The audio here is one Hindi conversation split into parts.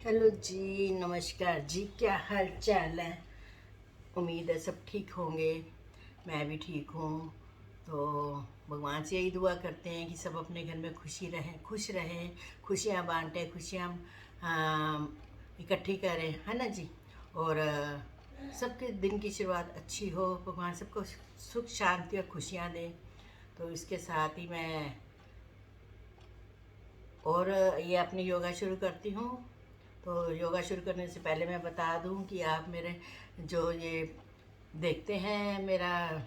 हेलो जी, नमस्कार जी। क्या हाल चाल है? उम्मीद है सब ठीक होंगे। मैं भी ठीक हूँ। तो भगवान से यही दुआ करते हैं कि सब अपने घर में खुश रहें, खुशियाँ बांटें, खुशियाँ इकट्ठी करें, है ना जी। और सबके दिन की शुरुआत अच्छी हो, भगवान सबको सुख शांति और खुशियाँ दें। तो इसके साथ ही मैं और ये अपनी योगा शुरू करती हूँ। तो योगा शुरू करने से पहले मैं बता दूँ कि आप मेरे जो ये देखते हैं मेरा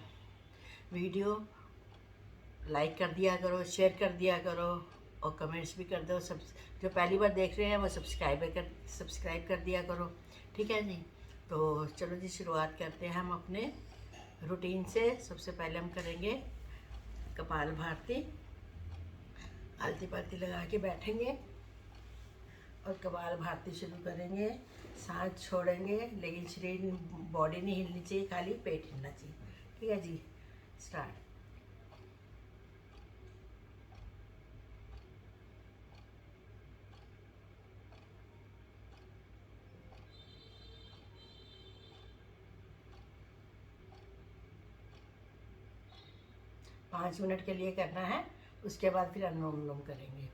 वीडियो, लाइक कर दिया करो, शेयर कर दिया करो और कमेंट्स भी कर दो। सब जो पहली बार देख रहे हैं वो सब्सक्राइब कर दिया करो, ठीक है जी। तो चलो जी, शुरुआत करते हैं हम अपने रूटीन से। सबसे पहले हम करेंगे कपाल भाती। आलती पालती लगा के बैठेंगे और कपाल भाती शुरू करेंगे। सांस छोड़ेंगे, लेकिन शरीर बॉडी नहीं हिलनी चाहिए, खाली पेट हिलना चाहिए, ठीक है जी। स्टार्ट। 5 मिनट के लिए करना है। उसके बाद फिर अनुलोम विलोम करेंगे।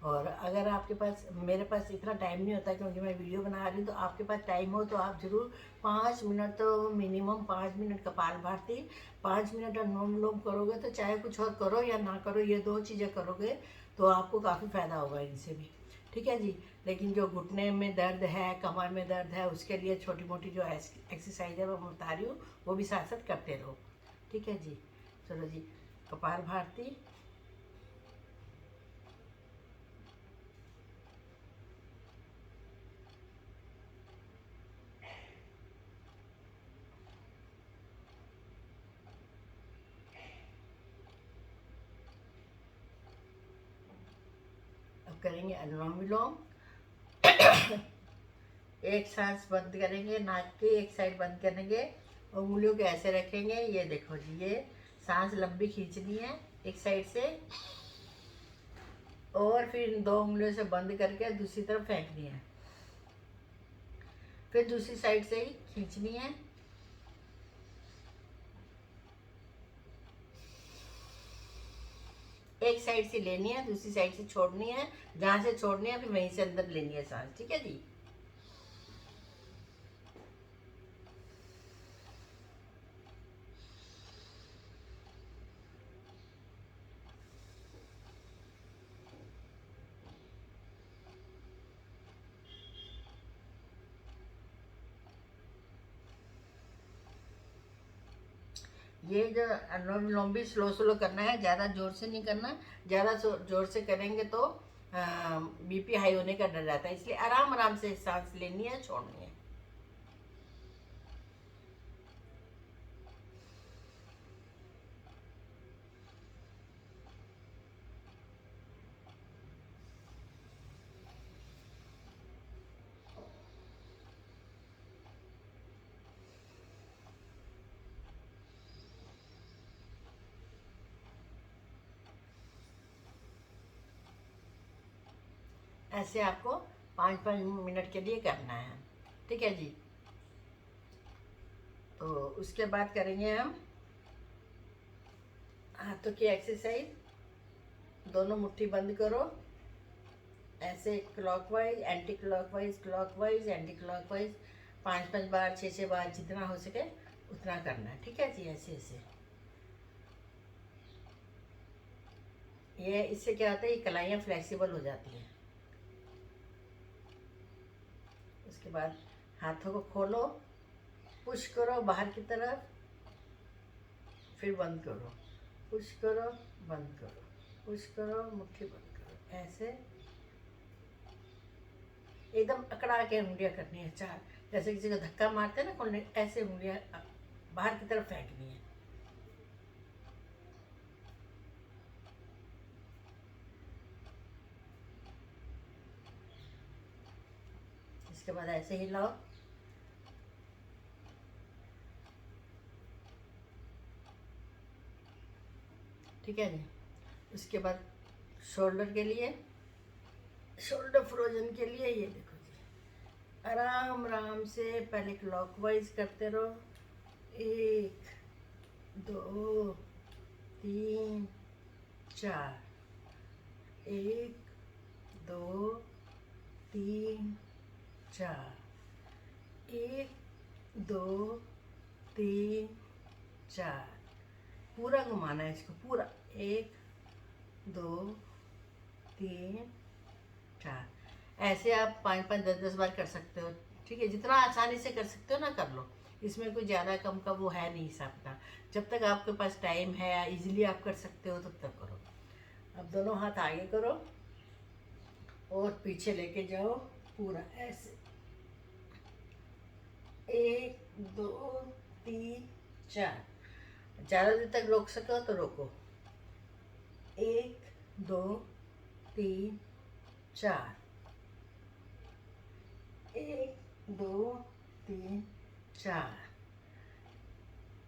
और अगर आपके पास, मेरे पास इतना टाइम नहीं होता क्योंकि मैं वीडियो बना रही हूँ, तो आपके पास टाइम हो तो आप ज़रूर 5 मिनट, तो मिनिमम 5 मिनट कपाल भाती, 5 मिनट अनुलोम विलोम करोगे तो चाहे कुछ और करो या ना करो, ये दो चीज़ें करोगे तो आपको काफ़ी फ़ायदा होगा इनसे भी, ठीक है जी। लेकिन जो घुटने में दर्द है, कमर में दर्द है, उसके लिए छोटी मोटी जो एक्सरसाइज है मैं बता रही हूँ, वो भी साथ साथ करते रहो, ठीक है जी। चलो जी, कपाल भारती। अब करेंगे अनुलोम विलोम। एक सांस बंद करेंगे, नाक की एक साइड बंद करेंगे और उंगलियों को ऐसे रखेंगे। ये देखो जी, ये सांस लंबी खींचनी है एक साइड से और फिर दो उंगलियों से बंद करके दूसरी तरफ फेंकनी है। फिर दूसरी साइड से ही खींचनी है। एक साइड से लेनी है, दूसरी साइड से छोड़नी है। जहां से छोड़नी है फिर वहीं से अंदर लेनी है सांस, ठीक है जी। ये जो अनुलोम विलोम भी स्लो स्लो करना है, ज़्यादा जोर से नहीं करना। ज़्यादा जोर से करेंगे तो बीपी हाई होने का डर रहता है, इसलिए आराम आराम से सांस लेनी है, छोड़नी है। ऐसे आपको 5-5 मिनट के लिए करना है, ठीक है जी। तो उसके बाद करेंगे हम हाथों की एक्सरसाइज। दोनों मुट्ठी बंद करो, ऐसे clockwise anti clockwise, clockwise anti clockwise, 5-5 बार, 6-6 बार, जितना हो सके उतना करना है, ठीक है जी। ऐसे ऐसे ये इससे क्या होता है, ये कलाइयाँ फ्लेक्सिबल हो जाती हैं। उसके बाद हाथों को खोलो, पुश करो बाहर की तरफ, फिर बंद करो, पुश करो, बंद करो, पुश करो, मुट्ठी बंद करो। ऐसे एकदम अकड़ा के उंगलियां करनी है, चार, जैसे किसी को धक्का मारते हैं ना खोलने, ऐसे उंगलियां बाहर की तरफ फेंकनी है। इसके बाद ऐसे हिलाओ, ठीक है जी। उसके बाद शोल्डर के लिए, शोल्डर फ्रोजन के लिए ये देखो जी, आराम आराम से पहले क्लॉकवाइज करते रहो। 1 2 3 4, 1 2 3 4, 1 2 3 4। पूरा घुमाना है इसको पूरा। 1 2 3 4। ऐसे आप 5-5 10-10 बार कर सकते हो। ठीक है, जितना आसानी से कर सकते हो ना कर लो। इसमें कोई ज़्यादा कम का वो है नहीं हिसाब का। जब तक आपके पास टाइम है, इजीली आप कर सकते हो तब तक करो। अब दोनों हाथ आगे करो और पीछे लेके जाओ पूरा ऐसे। 1 2 3 4। ज़्यादा देर तक रोक सको तो रोको। 1 2 3 4, 1 2 3 4,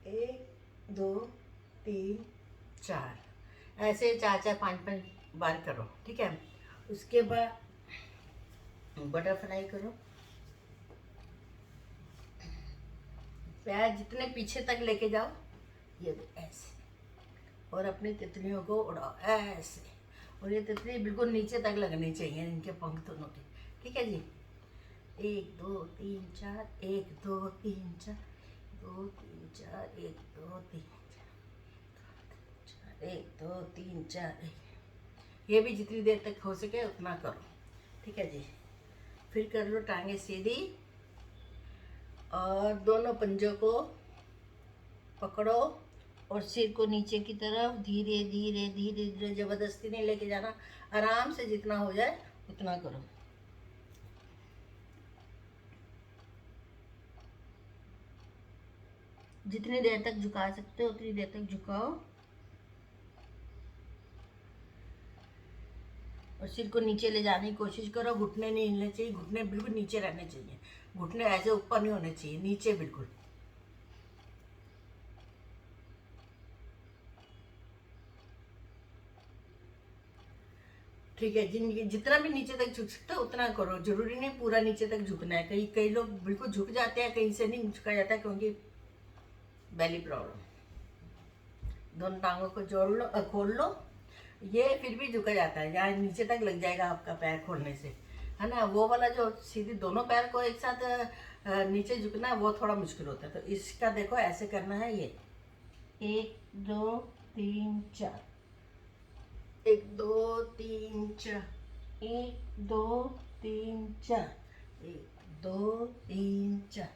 1 2 3 4। ऐसे 4-4 5-5 बार करो। ठीक है, उसके बाद बटरफ्लाई करो। पैर जितने पीछे तक लेके जाओ, ये ऐसे, और अपनी तितलियों को उड़ाओ ऐसे। और ये तितली बिल्कुल नीचे तक लगनी चाहिए, इनके पंख दोनों के। ठीक है जी। 1 2 3 4, 1 2 3 4, 2 3 4, 1 2 3 4, 1 2 3 4। ये भी जितनी देर तक हो सके उतना करो। ठीक है जी। फिर कर लो टांगे सीधी और दोनों पंजों को पकड़ो और सिर को नीचे की तरफ धीरे धीरे धीरे धीरे, जबरदस्ती नहीं लेके जाना। आराम से जितना हो जाए उतना करो। जितनी देर तक झुका सकते हो उतनी देर तक झुकाओ और सिर को नीचे ले जाने की कोशिश करो। घुटने नहीं हिलने चाहिए, घुटने बिल्कुल नीचे रहने चाहिए। घुटने ऐसे ऊपर नहीं होने चाहिए, नीचे बिल्कुल। ठीक है, जितना भी नीचे तक झुक सकते हो उतना करो। जरूरी नहीं पूरा नीचे तक झुकना है। कई कई लोग बिल्कुल झुक जाते हैं, कहीं से नहीं झुका जाता क्योंकि बेली प्रॉब्लम। दोनों टांगों को जोड़ लो, खोल लो। ये फिर भी झुका जाता है, यहाँ नीचे तक लग जाएगा आपका पैर खोलने से, है ना। वो वाला जो सीधी दोनों पैर को एक साथ नीचे झुकना है वो थोड़ा मुश्किल होता है। तो इसका देखो ऐसे करना है। ये 1 2 3 4, 1 2 3 4, 1 2 3 4, 1 2 3 4,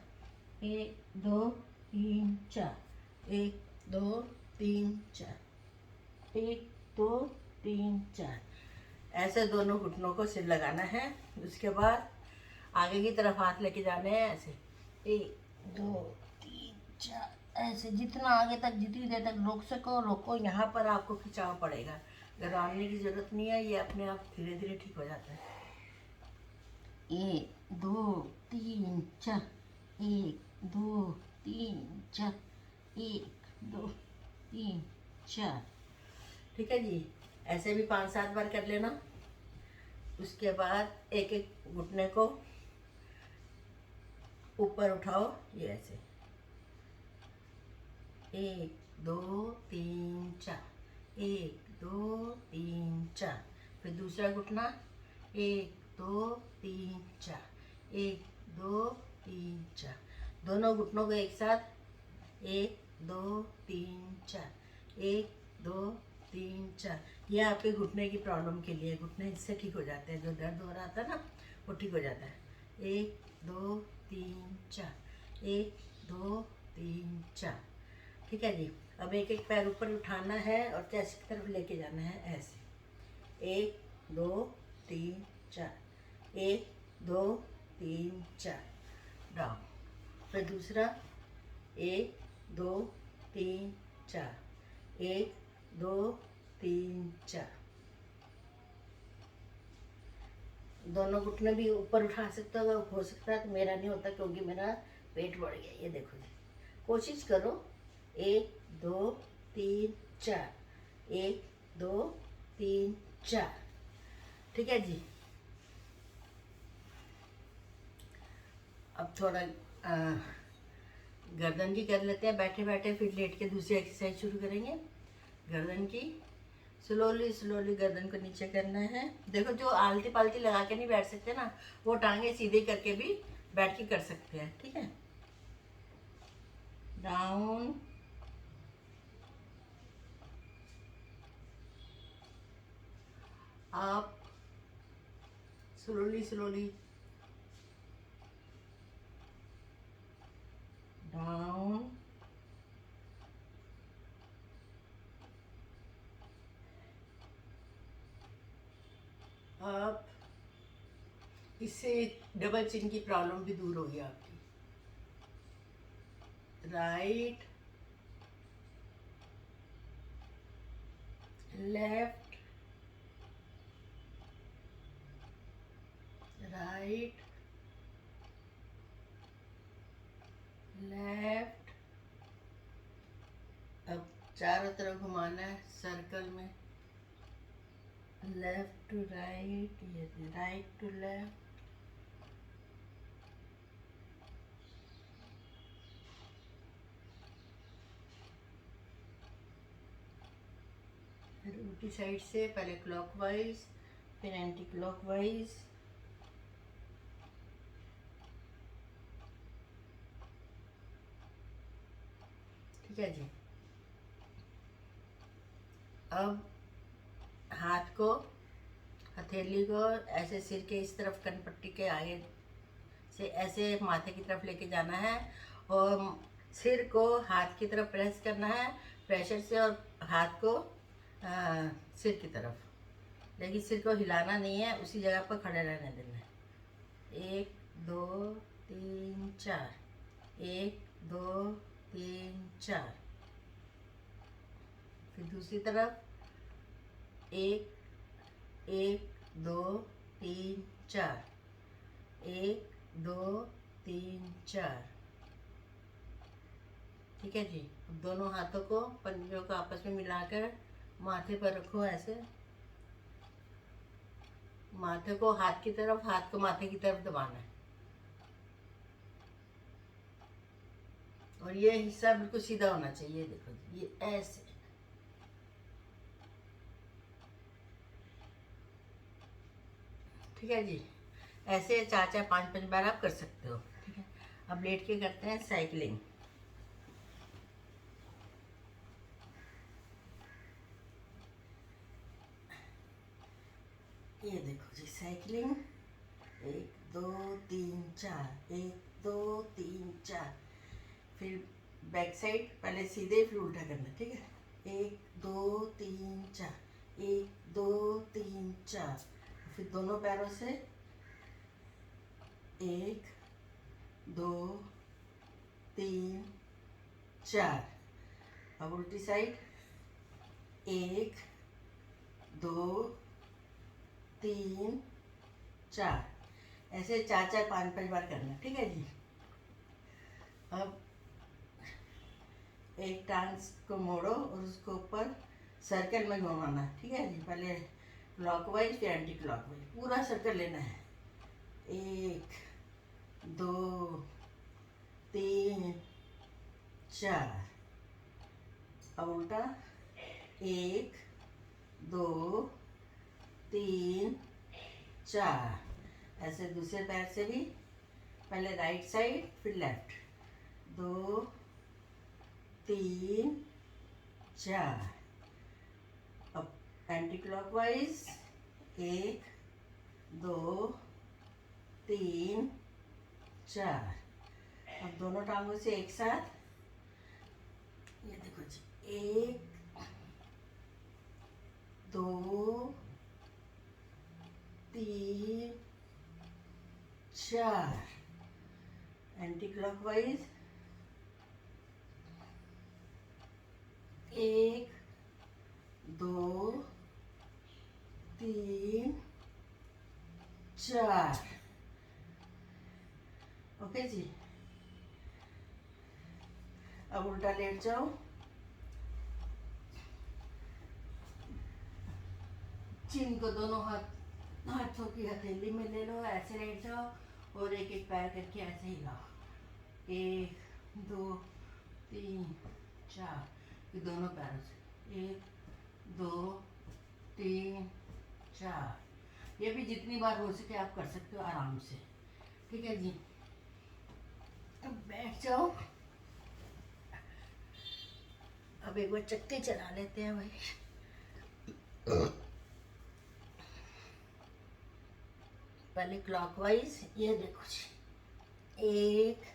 1 2 3 4, 1 2 3 4, 1 2 3 4। ऐसे दोनों घुटनों को सिर लगाना है। उसके बाद आगे की तरफ हाथ लेके जाने हैं ऐसे। 1 2 3 4 ऐसे। जितना आगे तक जितनी देर तक रोक सको रोको। यहाँ पर आपको खिंचाव पड़ेगा, घबराने की जरूरत नहीं है। ये अपने आप धीरे धीरे ठीक हो जाता है। 1 2 3 4, 1 2 3 4, 1 2 3 4। ठीक है जी। ऐसे भी 5-7 बार कर लेना। उसके बाद एक एक घुटने को ऊपर उठाओ, ये ऐसे। 1 2 3 4, 1 2 3 4। फिर दूसरा घुटना 1 2 3 4, 1 2 3 4। दोनों घुटनों को एक साथ 1 2 3 4, 1 2 3 4। ये आपके घुटने की प्रॉब्लम के लिए, घुटने इससे ठीक हो जाते हैं। जो दर्द हो रहा था ना वो ठीक हो जाता है। 1 2 3 4, 1 2 3 4। ठीक है जी। अब एक एक पैर ऊपर उठाना है और चेस्ट की तरफ लेके जाना है ऐसे। 1 2 3 4, 1 2 3 4 डाउन। फिर दूसरा 1 2 3 4, 1 2 3 4। दोनों घुटने भी ऊपर उठा सकते हो सकता है। तो मेरा नहीं होता क्योंकि मेरा पेट बढ़ गया। ये देखो जी, कोशिश करो। 1 2 3 4, 1 2 3 4। ठीक है जी। अब थोड़ा गर्दन की कर लेते हैं बैठे बैठे, फिर लेट के दूसरी एक्सरसाइज शुरू करेंगे। गर्दन की स्लोली स्लोली गर्दन को नीचे करना है। देखो, जो आलती पालती लगा के नहीं बैठ सकते ना, वो टांगे सीधे करके भी बैठ के कर सकते हैं, ठीक है। Down, up, slowly slowly, down, up. इससे डबल चिन की प्रॉब्लम भी दूर होगी आपकी। Right, left, right, left. अब चारों तरफ घुमाना है सर्कल में, लेफ्ट टू राइट, ये राइट टू लेफ्ट। फिर उल्टी साइड से पहले क्लॉकवाइज, फिर एंटी क्लॉकवाइज। ठीक है जी। अब हाथ को, हथेली को ऐसे सिर के इस तरफ, कनपट्टी के आगे से ऐसे माथे की तरफ लेके जाना है, और सिर को हाथ की तरफ प्रेस करना है प्रेशर से, और हाथ को सिर की तरफ, लेकिन सिर को हिलाना नहीं है, उसी जगह पर खड़े रहने देना है। 1 2 3 4, 1 2 3 4। फिर दूसरी तरफ 1 1 2 3 4, 1 2 3 4। ठीक है जी। अब दोनों हाथों को, पंजों को आपस में मिलाकर माथे पर रखो ऐसे। माथे को हाथ की तरफ, हाथ को माथे की तरफ दबाना है, और ये हिस्सा बिल्कुल सीधा होना चाहिए। देखो जी, ये ऐसे। ठीक है जी। ऐसे 4 5 5 बार आप कर सकते हो। ठीक है। अब लेट के करते हैं साइकिलिंग। ये देखो जी, साइकिलिंग 1 2 3 4, 1 2 3 4। फिर बैक साइड पहले सीधे, फिर उल्टा करना। ठीक है। 1 2 3 4, 1 2 3 4। फिर दोनों पैरों से 1 2 3 4। अब उल्टी साइड 1 2 3 4। ऐसे 4 5 5 बार करना। ठीक है जी। अब एक टांग को मोड़ो और उसको ऊपर सर्कल में घुमाना। ठीक है जी। पहले क्लॉकवाइज, फिर एंटी क्लॉकवाइज, पूरा सर्कल लेना है। 1 2 3 4। अब उल्टा 1 2 3 4। ऐसे दूसरे पैर से भी, पहले राइट साइड, फिर लेफ्ट। 2 3 4। अब एंटी क्लॉकवाइज 1 2 3 4। अब दोनों टांगों से एक साथ, ये देखो जी, 1 2 3 4। Anti clockwise 1 2 3 4। ओके जी। अब उल्टा लेट जाओ, चिन को दोनों हाथों की हथेली में ले लो, ऐसे लेट जाओ, और एक एक पैर करके ऐसे हिलाओ। 1 2 3 4, ये दोनों पैरों से 1 2 3 4। ये भी जितनी बार हो सके आप कर सकते हो आराम से, ठीक है जी। अब बैठ जाओ। अब एक बार चक्के चला लेते हैं भाई। पहले क्लॉकवाइज, ये देखो जी, 1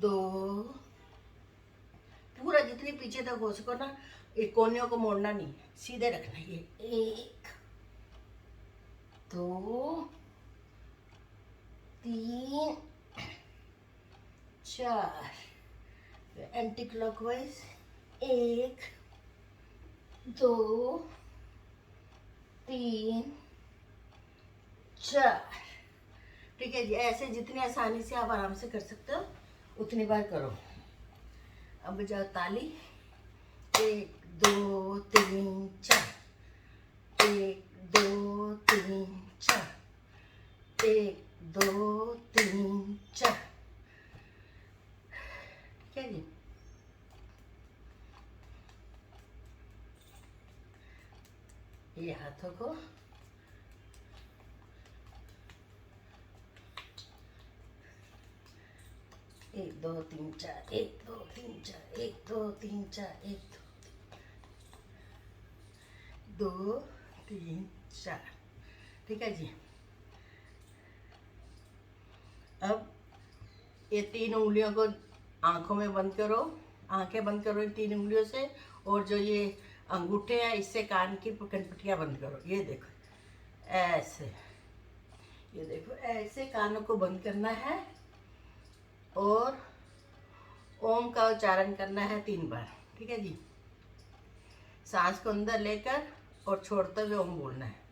2, पूरा जितनी पीछे तक हो सको ना, एक कोनियों को मोड़ना नहीं, सीधे रखना। ये 1 2 3 4, एंटी क्लॉकवाइज 1 2 3 4, ठीक है जी। ऐसे जितनी आसानी से आप आराम से कर सकते हो उतनी बार करो। अब बजाओ ताली। 1 2 3 4, 1 2 3 4, 1 2 3 4, ठीक है जी। ये हाथों को 1 2 3 4, 1 2 3 4, 1 2 3 4, 1 2 3 4, ठीक है जी। अब ये 3 उंगलियों को आंखों में बंद करो, आंखें बंद करो इन 3 उंगलियों से, और जो ये अंगूठे हैं इससे कान की कनपटियाँ बंद करो। ये देखो ऐसे, ये देखो ऐसे कानों को बंद करना है और ओम का उच्चारण करना है 3 बार, ठीक है जी। सांस को अंदर लेकर और छोड़ते हुए ओम बोलना है।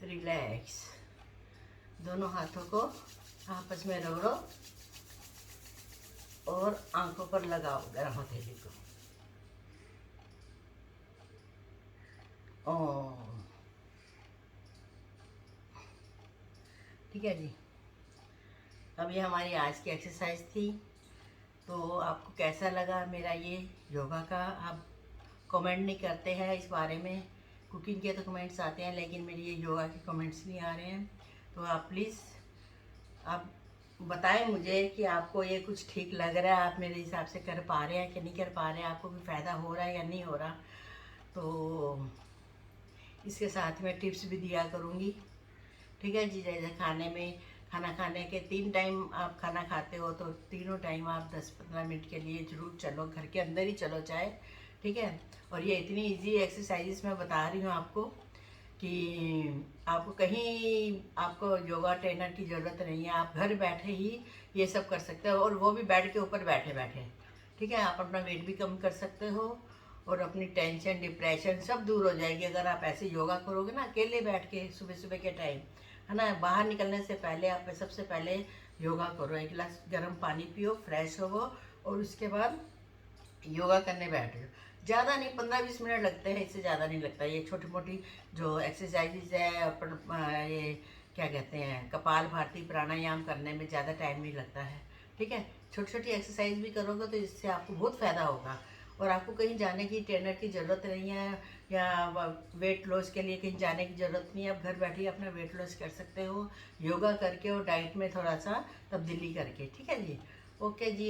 रिलैक्स। दोनों हाथों को आपस में रगड़ो और आंखों पर लगाओ गर्म हथेली को। ओम, ठीक है जी। अब ये हमारी आज की एक्सरसाइज थी। तो आपको कैसा लगा मेरा ये योगा का? आप कमेंट नहीं करते हैं इस बारे में। कुकिंग के तो कमेंट्स आते हैं लेकिन मेरी ये योगा के कमेंट्स नहीं आ रहे हैं। तो आप प्लीज़ आप बताएं मुझे कि आपको ये कुछ ठीक लग रहा है, आप मेरे हिसाब से कर पा रहे हैं कि नहीं कर पा रहे हैं, आपको भी फ़ायदा हो रहा है या नहीं हो रहा। तो इसके साथ में टिप्स भी दिया करूँगी, ठीक है जी। जैसे खाना खाने के 3 टाइम आप खाना खाते हो तो तीनों टाइम आप 10-15 मिनट के लिए ज़रूर चलो, घर के अंदर ही चलो चाहे, ठीक है। और ये इतनी इजी एक्सरसाइजेस मैं बता रही हूँ आपको कि आपको कहीं आपको योगा ट्रेनर की ज़रूरत नहीं है। आप घर बैठे ही ये सब कर सकते हो, और वो भी बेड के ऊपर बैठे बैठे, ठीक है। आप अपना वेट भी कम कर सकते हो और अपनी टेंशन डिप्रेशन सब दूर हो जाएगी अगर आप ऐसे योगा करोगे ना, अकेले बैठ के सुबह सुबह के टाइम, है ना। बाहर निकलने से पहले आप सबसे पहले योगा करो, 1 गिलास गर्म पानी पियो, फ्रेश हो, और उसके बाद योगा करने बैठ जाओ। ज़्यादा नहीं, 15-20 मिनट लगते हैं, इससे ज़्यादा नहीं लगता। ये छोटी मोटी जो एक्सरसाइजेज है ये क्या कहते हैं, कपाल भारती प्राणायाम करने में ज़्यादा टाइम नहीं लगता है, ठीक है। छोटी छोटी एक्सरसाइज भी करोगे तो इससे आपको बहुत फ़ायदा होगा, और आपको कहीं जाने की ट्रेनर की ज़रूरत नहीं है, या वेट लॉस के लिए कहीं जाने की ज़रूरत नहीं है। आप घर बैठे ही अपना वेट लॉस कर सकते हो योगा करके और डाइट में थोड़ा सा तब्दीली करके, ठीक है जी। ओके जी,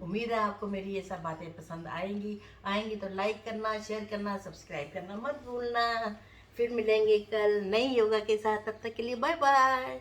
उम्मीद है आपको मेरी ये सब बातें पसंद आएंगी तो लाइक करना, शेयर करना, सब्सक्राइब करना मत भूलना। फिर मिलेंगे कल नई योगा के साथ, तब तक के लिए बाय बाय।